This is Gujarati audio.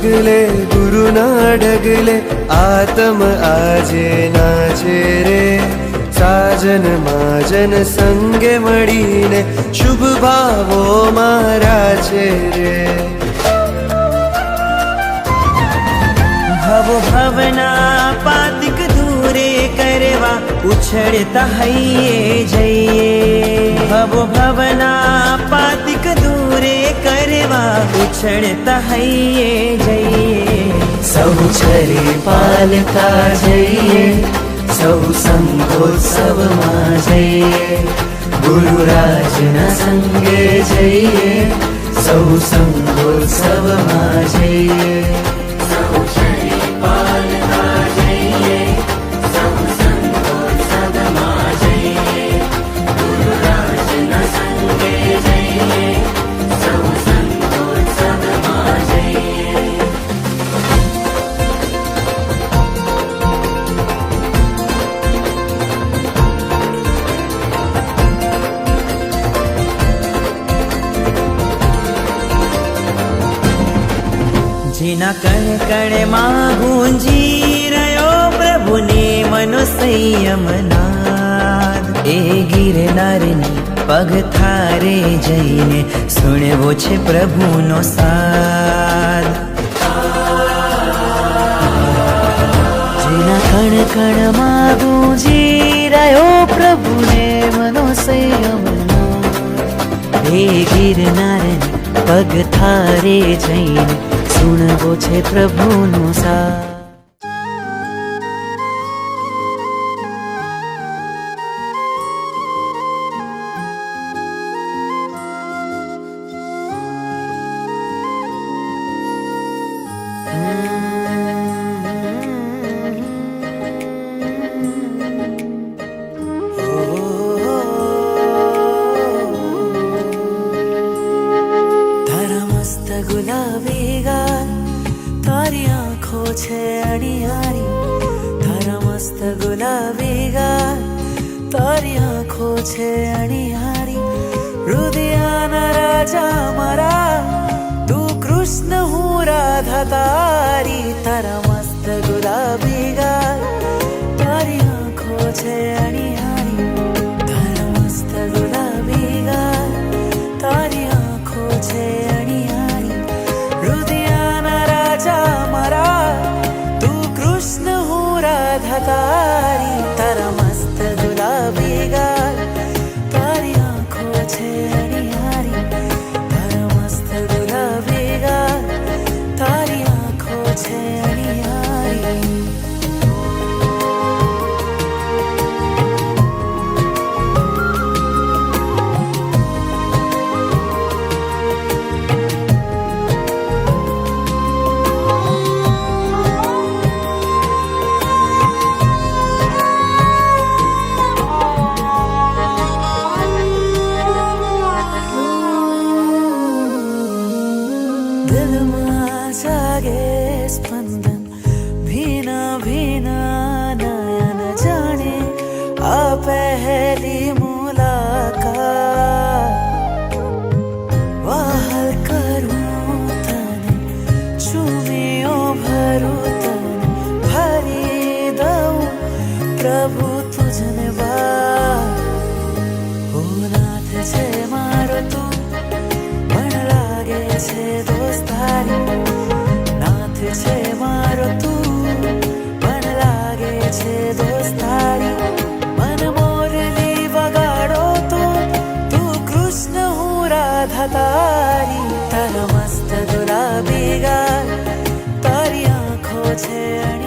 પગલે ગુરુના ડગલે આત્મ આજે નાચે રે. સાજન માજન સંગે મળીને શુભ ભાવો મારા છે રે. ભવ ભવના પાતિક દૂરે કરવા ઉછળતા હૈયે જઈએ. ભવ ભવના પાતિક દૂરે કરવા ઉછળતા હૈયે જઈએ. સૌ છરી પાલતા જઈએ, સૌ સંગોત્સવમાં જઈએ. ગુરુરાજના સંગે જઈએ, સૌ સંગોત્સવમાં જઈએ. જેના કણ કણમાં ગુંજી રહ્યો પ્રભુને મનો સંયમનાદ. એ ગિરનારની પગ થારે જઈને સુણવો છે પ્રભુનો સાદ. જેના કણ કણમાં ગુંજી રહ્યો પ્રભુને મનો સંયમનાદ. એ ગિરનારની પગ થારે જઈને સુણવો છે પ્રભુનો સાદ. ગુલાબી ગાલ તારી આંખો છે અણિયારી. તારા મસ્ત ગુલાબી ગાલ તારી આંખો છે અણિયારી. હૃદયના રાજા મારા તું કૃષ્ણ હું રાધા તારી. તારા મસ્ત ગુલાબી ગાલ તારી આંખો છે અણિયારી. તારા મસ્ત ગુલાબી ગાલ તારી આંખો છે અણિયારી. હૃદયના રાજા મારા તું કૃષ્ણ હું રાધા તારી. તારા મસ્ત ગુલાબી ગાલ તારી આંખો છે અણિયારી. તારા મસ્ત ગુલાબી ગાલ તારી આંખો છે અણિયારી. દિલમાં જાગે સ્પંદન ભીના ભીના નયન જાણે આ પહેલી મુલાકાત. વહાલ કરું તને ચૂમીઓ ભરું તને ભરી દઉં પ્રભુ તુજને બાર. ઓ નાથ છે મારો તું પણ લાગે છે દોસ્તારી. નાથ છે મારો તું પણ લાગે છે દોસ્તારી. મન મોરલી વગાડો તો તું કૃષ્ણ હું રાધા તારી. તારા મસ્ત ગુલાબી ગાલ તારી આંખો છે અણી